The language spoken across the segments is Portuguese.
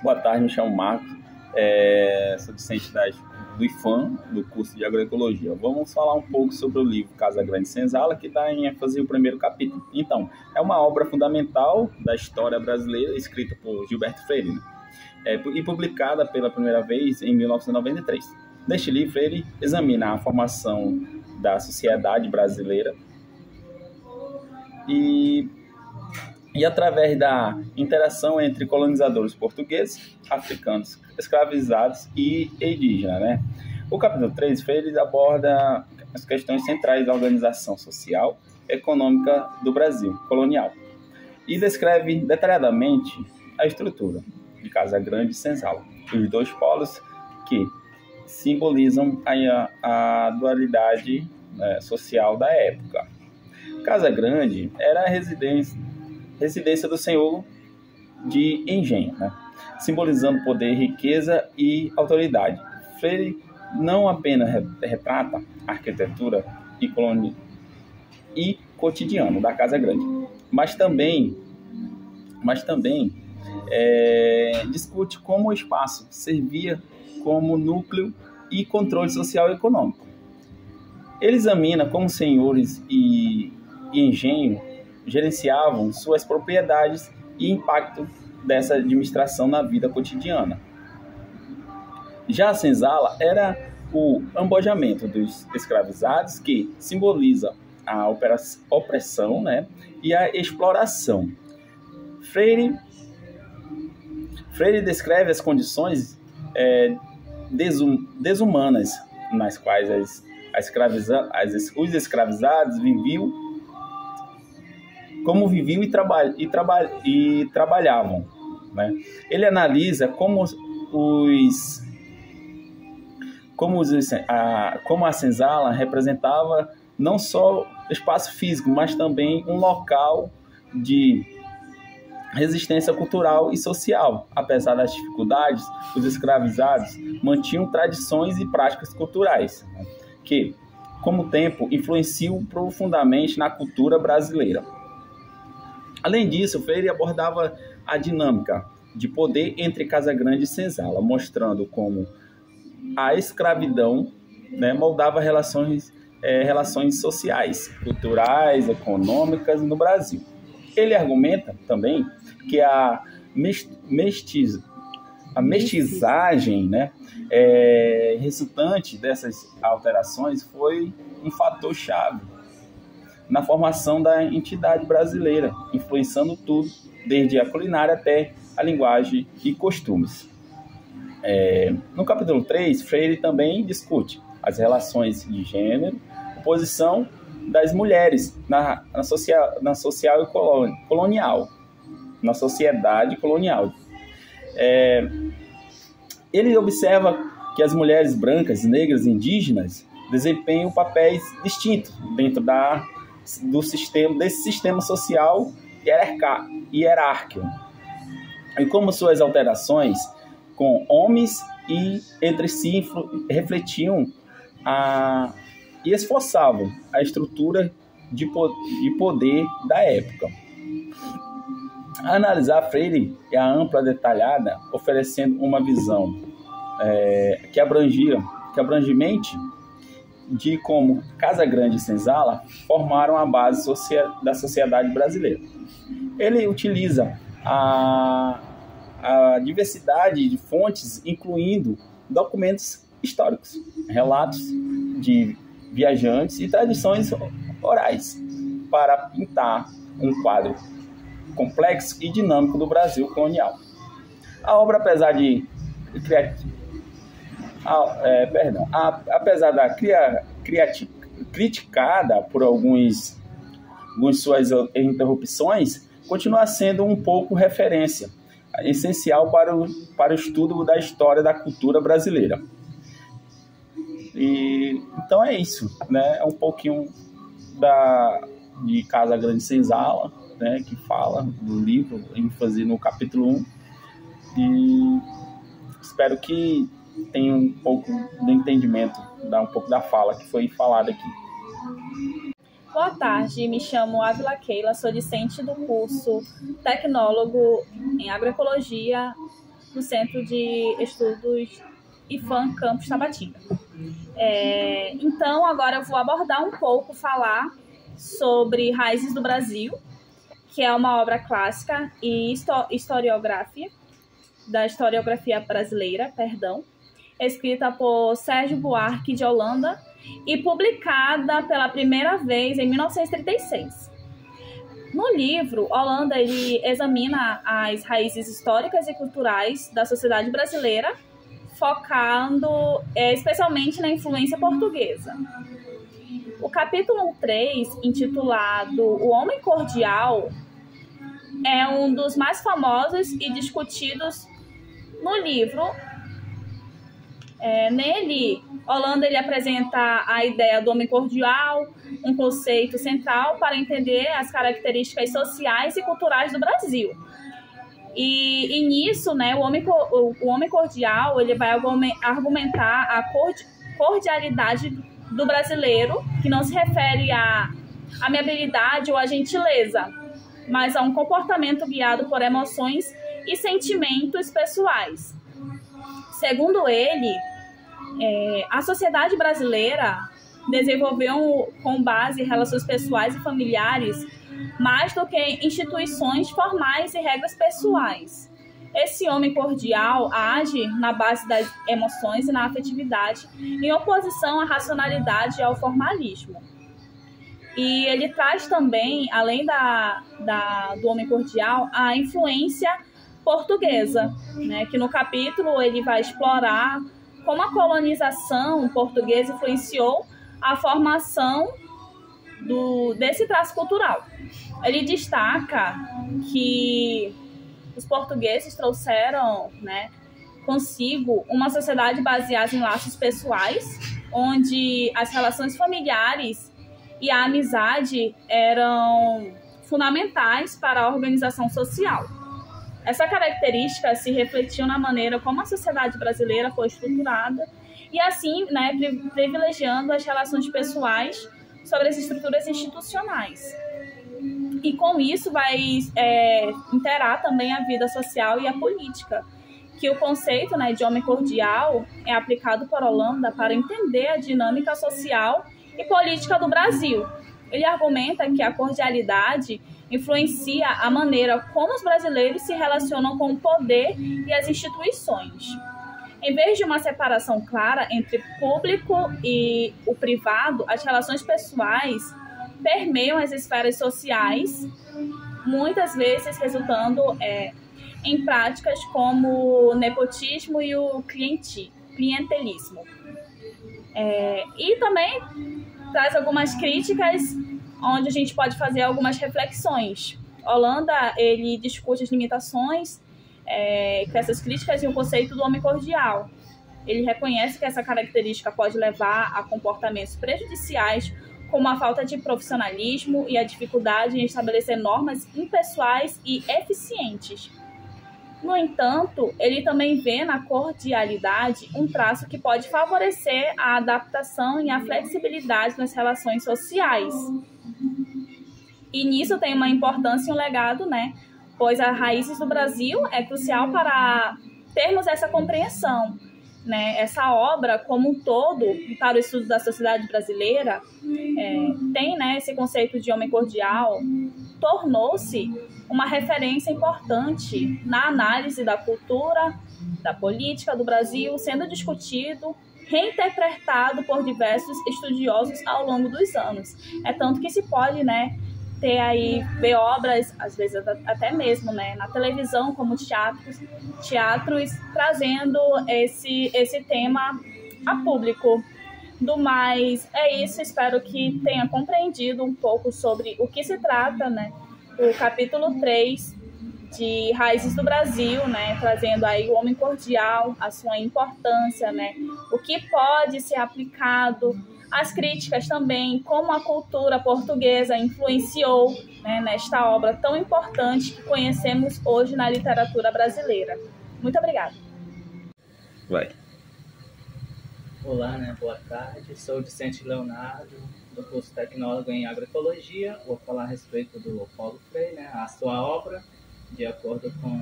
Boa tarde, me chamo Marcos, sou docente do IFAM, do curso de Agroecologia. Vamos falar um pouco sobre o livro Casa Grande Senzala, que dá em ênfase o primeiro capítulo. Então, é uma obra fundamental da história brasileira, escrita por Gilberto Freire, e publicada pela primeira vez em 1993. Neste livro, ele examina a formação da sociedade brasileira e através da interação entre colonizadores portugueses, africanos, escravizados e indígenas, O capítulo 3, Freire aborda as questões centrais da organização social e econômica do Brasil colonial e descreve detalhadamente a estrutura de Casa Grande e Senzala, os dois polos que simbolizam a dualidade social da época. Casa Grande era a residência do senhor de engenho, simbolizando poder, riqueza e autoridade. Freire não apenas retrata a arquitetura e cotidiano da Casa Grande, mas também discute como o espaço servia como núcleo e controle social e econômico. Ele examina como senhores e engenho gerenciavam suas propriedades e impacto dessa administração na vida cotidiana. Já a senzala era o ambojamento dos escravizados, que simboliza a opressão, e a exploração. Freire descreve as condições desumanas nas quais os escravizados viviam e trabalhavam. Ele analisa como a senzala representava não só espaço físico, mas também um local de resistência cultural e social. Apesar das dificuldades, os escravizados mantinham tradições e práticas culturais que, com o tempo, influenciam profundamente na cultura brasileira. Além disso, Freire abordava a dinâmica de poder entre Casa Grande e Senzala, mostrando como a escravidão moldava relações sociais, culturais, econômicas no Brasil. Ele argumenta também que a mestizagem resultante dessas alterações foi um fator-chave na formação da entidade brasileira, influenciando tudo, desde a culinária até a linguagem e costumes. No capítulo 3, Freire também discute as relações de gênero, a posição das mulheres na sociedade colonial. Ele observa que as mulheres brancas, negras e indígenas desempenham papéis distintos dentro desse sistema social hierárquico, e como suas alterações com homens e entre si refletiam e esforçavam a estrutura de poder da época. A analisar Freire é a ampla detalhada, oferecendo uma visão que abrangemente de como Casa Grande e Senzala formaram a base da sociedade brasileira. Ele utiliza a diversidade de fontes, incluindo documentos históricos, relatos de viajantes e tradições orais, para pintar um quadro complexo e dinâmico do Brasil colonial. A obra, apesar da criticada por algumas suas interrupções, continua sendo um pouco referência, essencial para o estudo da história da cultura brasileira. Então é isso, É um pouquinho de Casa Grande Senzala, que fala do livro, ênfase no capítulo 1, e espero que tenha um pouco do entendimento, um pouco da fala que foi falada aqui. Boa tarde, me chamo Ávila Keila, sou discente do curso Tecnólogo em Agroecologia do Centro de Estudos IFAM Campus Tabatinga. Então, agora eu vou abordar um pouco, falar sobre Raízes do Brasil, que é uma obra clássica e historiografia, da historiografia brasileira, escrita por Sérgio Buarque de Holanda e publicada pela primeira vez em 1936. No livro, Holanda ele examina as raízes históricas e culturais da sociedade brasileira, focando especialmente na influência portuguesa. O capítulo 3, intitulado O Homem Cordial, é um dos mais famosos e discutidos no livro. Nele, Holanda ele apresenta a ideia do homem cordial, um conceito central para entender as características sociais e culturais do Brasil. E nisso, né, o homem cordial ele vai argumentar a cordialidade do brasileiro, que não se refere à amabilidade ou à gentileza, mas a um comportamento guiado por emoções e sentimentos pessoais. Segundo ele, a sociedade brasileira desenvolveu com base em relações pessoais e familiares mais do que instituições formais e regras pessoais. Esse homem cordial age na base das emoções e na afetividade, em oposição à racionalidade e ao formalismo. E ele traz também, além do homem cordial, a influência portuguesa, né? Que no capítulo ele vai explorar como a colonização portuguesa influenciou a formação desse traço cultural. Ele destaca que os portugueses trouxeram, né, consigo uma sociedade baseada em laços pessoais, onde as relações familiares e a amizade eram fundamentais para a organização social. Essa característica se refletiu na maneira como a sociedade brasileira foi estruturada e assim, né, privilegiando as relações pessoais sobre as estruturas institucionais. E com isso vai interar também a vida social e a política, que o conceito, né, de homem cordial é aplicado por Holanda para entender a dinâmica social e política do Brasil. Ele argumenta que a cordialidade influencia a maneira como os brasileiros se relacionam com o poder e as instituições. Em vez de uma separação clara entre público e o privado, as relações pessoais permeiam as esferas sociais, muitas vezes resultando em práticas como o nepotismo e o clientelismo. E também traz algumas críticas, onde a gente pode fazer algumas reflexões. Holanda ele discute as limitações com essas críticas e o conceito do homem cordial. Ele reconhece que essa característica pode levar a comportamentos prejudiciais, como a falta de profissionalismo e a dificuldade em estabelecer normas impessoais e eficientes. No entanto, ele também vê na cordialidade um traço que pode favorecer a adaptação e a flexibilidade nas relações sociais. E nisso tem uma importância e um legado, né? Pois as Raízes do Brasil é crucial para termos essa compreensão, né? Essa obra como um todo, para o estudo da sociedade brasileira, tem, né, esse conceito de homem cordial, tornou-se uma referência importante na análise da cultura, da política do Brasil, sendo discutido, reinterpretado por diversos estudiosos ao longo dos anos. É tanto que se pode, né, ver obras, às vezes até mesmo, né, na televisão, como teatros trazendo esse tema a público. Do mais, é isso. Espero que tenha compreendido um pouco sobre o que se trata, né, o capítulo 3 de Raízes do Brasil, né, trazendo aí o homem cordial, a sua importância, né, o que pode ser aplicado, as críticas também, como a cultura portuguesa influenciou, né, nesta obra tão importante que conhecemos hoje na literatura brasileira. Muito obrigada. Vai. Olá, né? Boa tarde. Sou o Vicente Leonardo, do curso Tecnólogo em Agroecologia. Vou falar a respeito do Paulo Freire, né? A sua obra, de acordo com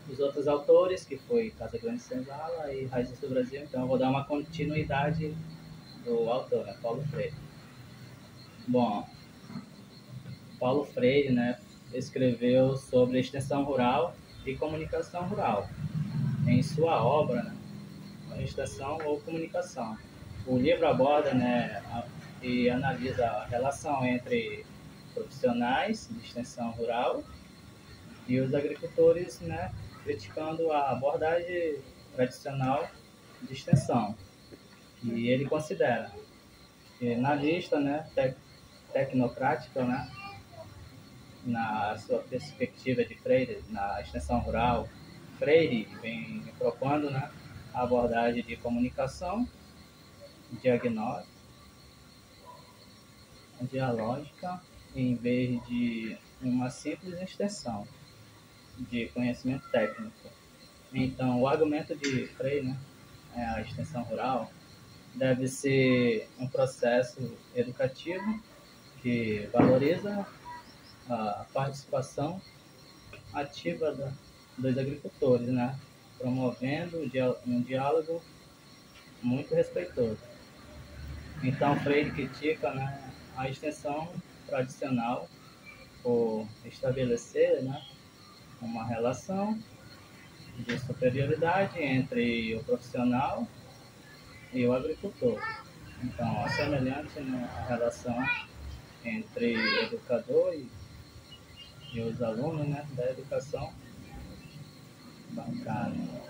os outros autores, que foi Casa Grande Senzala e Raízes do Brasil. Então eu vou dar uma continuidade do autor, né, Paulo Freire. Bom, Paulo Freire, né, escreveu sobre extensão rural e comunicação rural em sua obra, né, Extensão ou Comunicação. O livro aborda, né, e analisa a relação entre profissionais de extensão rural e os agricultores, né, criticando a abordagem tradicional de extensão. E ele considera que na lista, né, tecnocrática, né, na sua perspectiva de Freire, na extensão rural, Freire vem propondo, né, a abordagem de comunicação, diagnóstica, dialógica, em vez de uma simples extensão de conhecimento técnico. Então, o argumento de Freire, né, a extensão rural, deve ser um processo educativo que valoriza a participação ativa dos agricultores, né, promovendo um diálogo muito respeitoso. Então, Freire critica, né, a extensão tradicional por estabelecer, né, uma relação de superioridade entre o profissional e o agricultor. Então, semelhante, né, a relação entre o educador e os alunos, né, da educação bancária.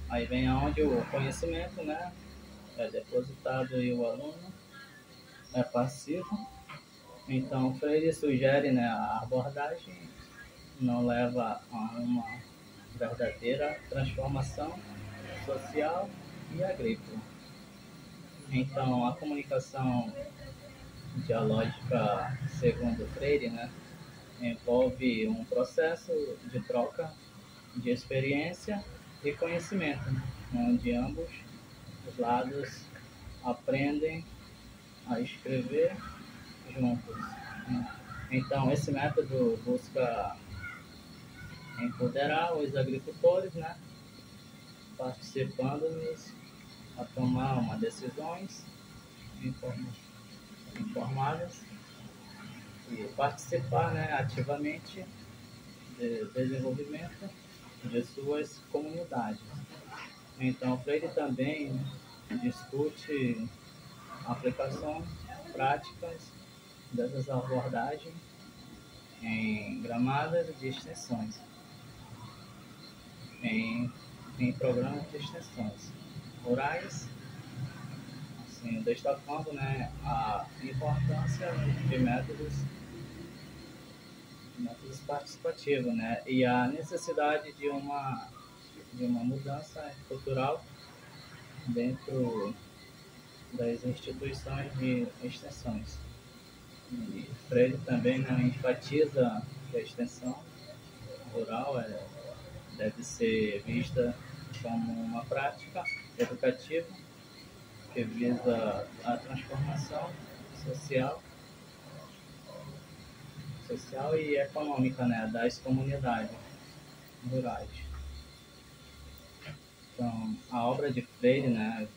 Aí vem onde o conhecimento, né, é depositado e o aluno é passivo. Então, Freire sugere, né, a abordagem não leva a uma verdadeira transformação social e agrícola. Então, a comunicação dialógica, segundo Freire, né, envolve um processo de troca de experiência e conhecimento, né, onde ambos os lados aprendem a escrever juntos. Então, esse método busca empoderar os agricultores, né, participando-nos a tomar decisões informadas e participar, né, ativamente do desenvolvimento de suas comunidades. Então, Freire também discute aplicações práticas dessas abordagens em gramadas de extensões, em programas de extensões rurais, assim, destacando, né, a importância de métodos participativos, né, e a necessidade de uma mudança cultural dentro das instituições de extensões. E Freire também, né, enfatiza que a extensão rural deve ser vista como uma prática educativa que visa a transformação social e econômica, né, das comunidades rurais. Então, a obra de Freire, né,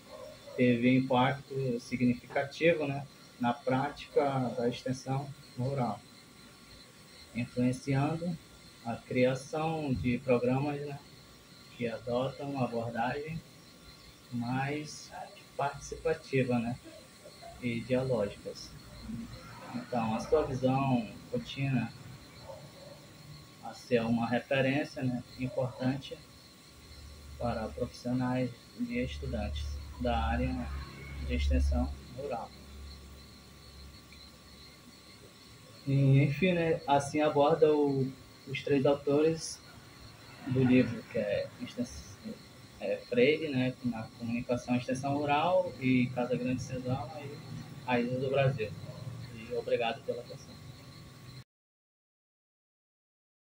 teve impacto significativo, né, na prática da extensão rural, influenciando a criação de programas, né, que adotam uma abordagem mais participativa, né, e dialógicas. Então, a sua visão contínua a ser uma referência, né, importante para profissionais e estudantes da área de extensão rural. E, enfim, né, assim aborda os três autores do livro, que é Freire, né, na comunicação e extensão rural, e Casa Grande Senzala e Raízes do Brasil. E obrigado pela atenção.